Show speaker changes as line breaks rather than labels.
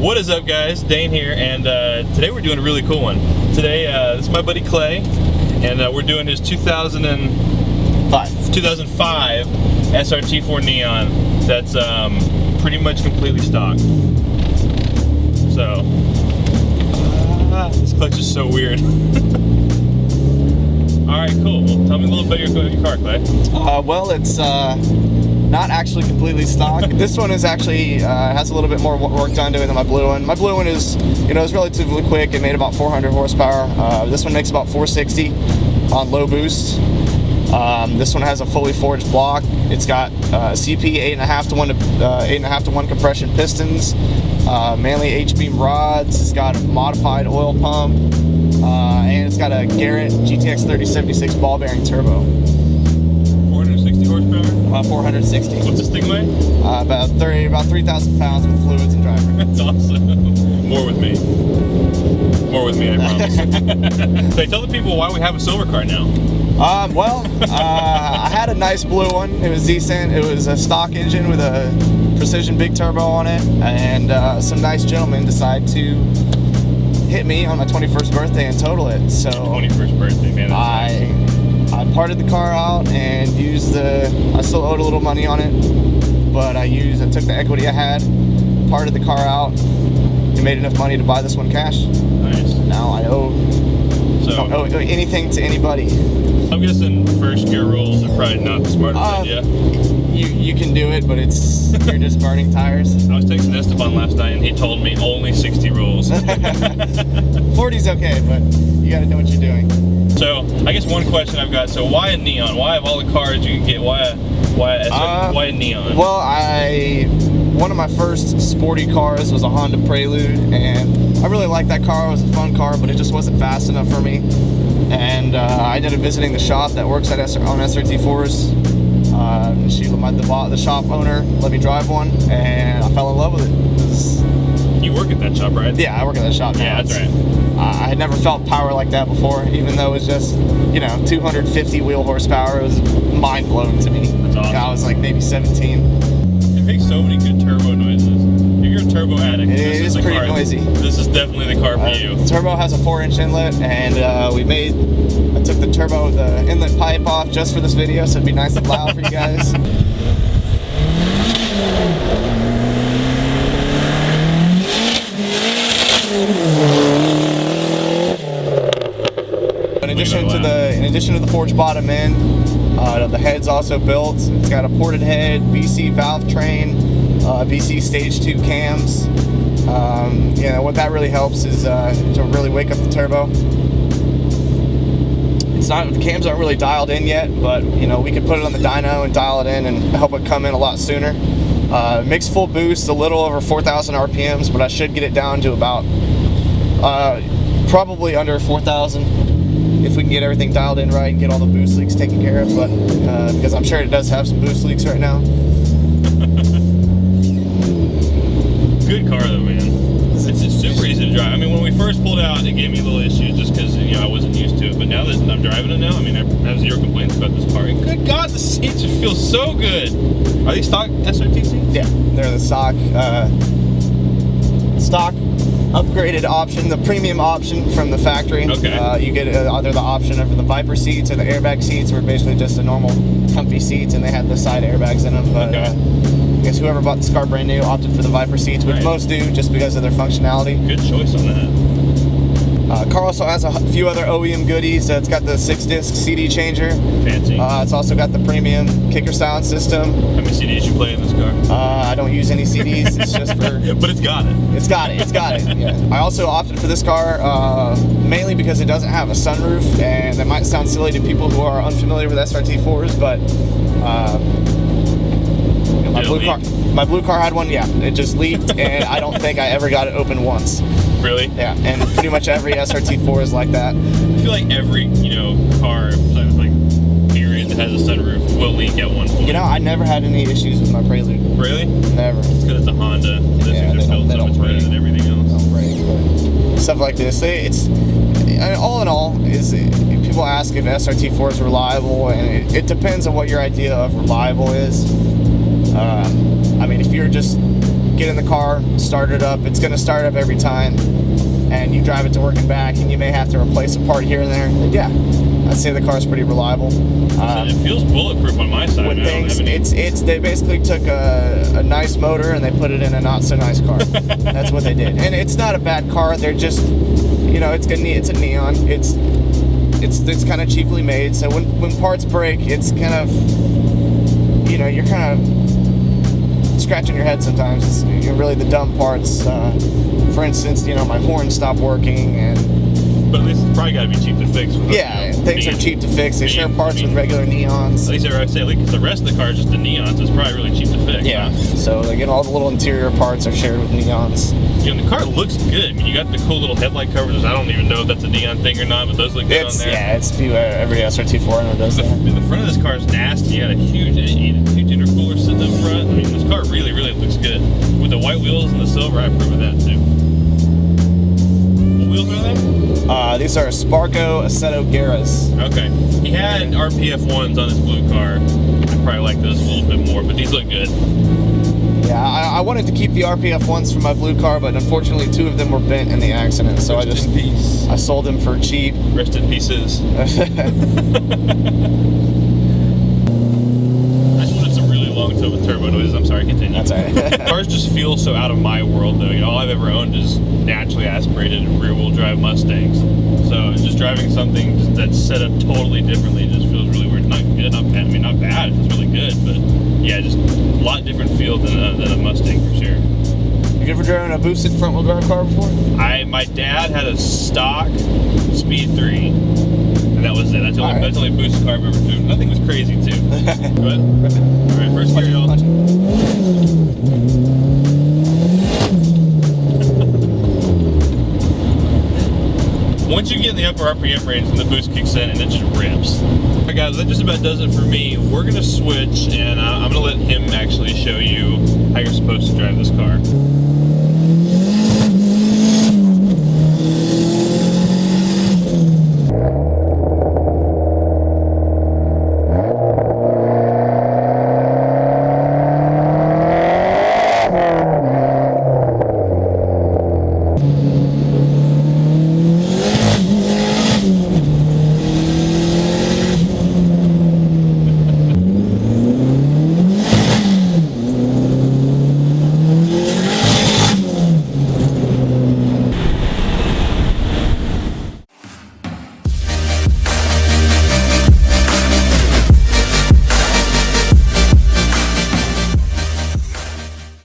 What is up, guys? Dane here, and today we're doing a really cool one. Today, this is my buddy Clay, and we're doing his 2005 SRT-4 Neon. That's pretty much completely stock. So, this clutch is so weird. All right, cool. Well, tell me a little bit about your car, Clay.
Well, it's not actually completely stock. This one is actually has a little bit more work done to it than my blue one. My blue one is, is relatively quick. It made about 400 horsepower. This one makes about 460 on low boost. This one has a fully forged block. It's got CP 8.5 to 1 compression pistons, mainly H-beam rods. It's got a modified oil pump, and it's got a Garrett GTX 3076 ball bearing turbo.
460 horsepower?
460.
What's this thing weigh?
About 3,000 pounds with fluids and driver.
That's awesome. More with me. More with me, I promise. So tell the people why we have a silver car now.
I had a nice blue one. It was decent. It was a stock engine with a precision big turbo on it, and some nice gentlemen decided to hit me on my 21st birthday and total it. So
21st birthday, man.
I parted the car out and used I still owed a little money on it, but I took the equity I had, parted the car out, and made enough money to buy this one cash.
Nice.
Now I don't owe anything to anybody.
I'm guessing first gear rolls are probably not the smartest idea.
You can do it, but you're just burning tires.
I was texting Esteban last night and he told me only 60 rolls.
40's okay, but you gotta know what you're doing.
So I guess one question I've got, so why a neon? Why of all the cars you can get, why a neon?
Well, one of my first sporty cars was a Honda Prelude, and I really liked that car. It was a fun car, but it just wasn't fast enough for me. And I ended up visiting the shop that works on SRT-4s. The shop owner let me drive one, and I fell in love with it.
You work at that shop, right?
Yeah, I work at that shop now.
Yeah, that's right.
I had never felt power like that before, even though it was just, 250 wheel horsepower. It was mind-blowing to me.
That's awesome.
I was like maybe 17.
It makes so many good turbo noises. If you're a turbo addict,
It is pretty noisy.
This is definitely the car for you.
The turbo has a 4-inch inlet, and I took the inlet pipe off just for this video, so it'd be nice and loud for you guys. In addition to the forged bottom end, the head's also built. It's got a ported head, BC valve train, BC stage 2 cams. What that really helps is to really wake up the turbo. The cams aren't really dialed in yet, but we could put it on the dyno and dial it in and help it come in a lot sooner. Makes full boost a little over 4,000 RPMs, but I should get it down to about probably under 4,000 if we can get everything dialed in right and get all the boost leaks taken care of. But because I'm sure it does have some boost leaks right now.
Good car though, man. It's super easy to drive. I mean, when we first pulled out, it gave me little issues just because I wasn't used to it. But now that I'm driving it now, I mean, I have zero complaints about this car. And good God, the seats feel so good. Are these stock SRT seats?
Yeah, they're the stock upgraded option, the premium option from the factory.
Okay.
You get either the option of the Viper seats or the airbag seats, were basically just a normal comfy seats, and they had the side airbags in them. But I guess whoever bought this car brand new opted for the Viper seats, which most do just because of their functionality.
Good choice on that.
Car also has a few other OEM goodies. It's got the 6-disc CD changer.
Fancy.
It's also got the premium kicker sound system.
How many CDs you play in this car?
I don't use any CDs. It's just for...
But it's got it.
It's got it. Yeah. I also opted for this car mainly because it doesn't have a sunroof, and that might sound silly to people who are unfamiliar with SRT-4s, but my blue car had one. Yeah, it just leaked, and I don't think I ever got it open once.
Really?
Yeah, and pretty much every SRT-4 is like that.
I feel like every car, besides like period, that has a sunroof will leak at one point.
You know, I never had any issues with my Prelude.
Really?
Never.
It's because it's a Honda. Those
Yeah,
things are built so much better than everything else.
Don't break, but stuff like this. It's all in all is people ask if SRT-4 is reliable, and it depends on what your idea of reliable is. I mean, if you're just get in the car, start it up, it's going to start up every time, and you drive it to work and back, and you may have to replace a part here and there. Yeah, I'd say the car's pretty reliable.
It feels bulletproof on my side.
With things, they basically took a nice motor and they put it in a not so nice car. That's what they did, and it's not a bad car. They're just, you know, it's a neon. It's kind of cheaply made. So when parts break, it's kind of, you know, you're kind of scratching your head sometimes. It's really the dumb parts. For instance, you know, my horn stopped working,
but at least it's probably got to be cheap to fix.
Yeah, things are cheap to fix. They share parts with regular neons.
At least I say, because the rest of the car is just the neons, so it's probably really cheap to fix.
Yeah, so again, all the little interior parts are shared with neons.
You know, the car looks good. I mean, you got the cool little headlight covers. I don't even know if that's a neon thing or not, but those look good on there.
Yeah, it's every SRT-4 does that.
The front of this car is nasty. You got a huge intercooler sitting up front. I mean, this car really, really looks good. With the white wheels and the silver, I approve of that too. What wheels are they?
These are Sparco Assetto Guerras.
Okay. He had RPF 1s on his blue car. I probably like those a little bit more, but these look good.
Yeah, I wanted to keep the RPF 1s for my blue car, but unfortunately 2 of them were bent in the accident, so I sold them for cheap.
Rest in pieces. I just wanted some really long turbo noises. I'm sorry, continue.
That's all right.
Cars just feel so out of my world, though. You know, all I've ever owned is naturally aspirated rear-wheel drive Mustangs. So just driving something that's set up totally differently just feels really weird. Not good, not bad. I mean, not bad. It feels really good, but yeah, just a lot different feel than a Mustang for sure.
You ever driven a boosted front-wheel drive car before?
My dad had a stock Speed 3, and that was it. That's the only boosted car I've ever driven. Nothing was crazy too. Go ahead. All right, first gear, y'all. Once you get in the upper RPM range, and the boost kicks in, and it just rips. All right, guys, that just about does it for me. We're gonna switch, and I'm gonna let him actually show you how you're supposed to drive this car.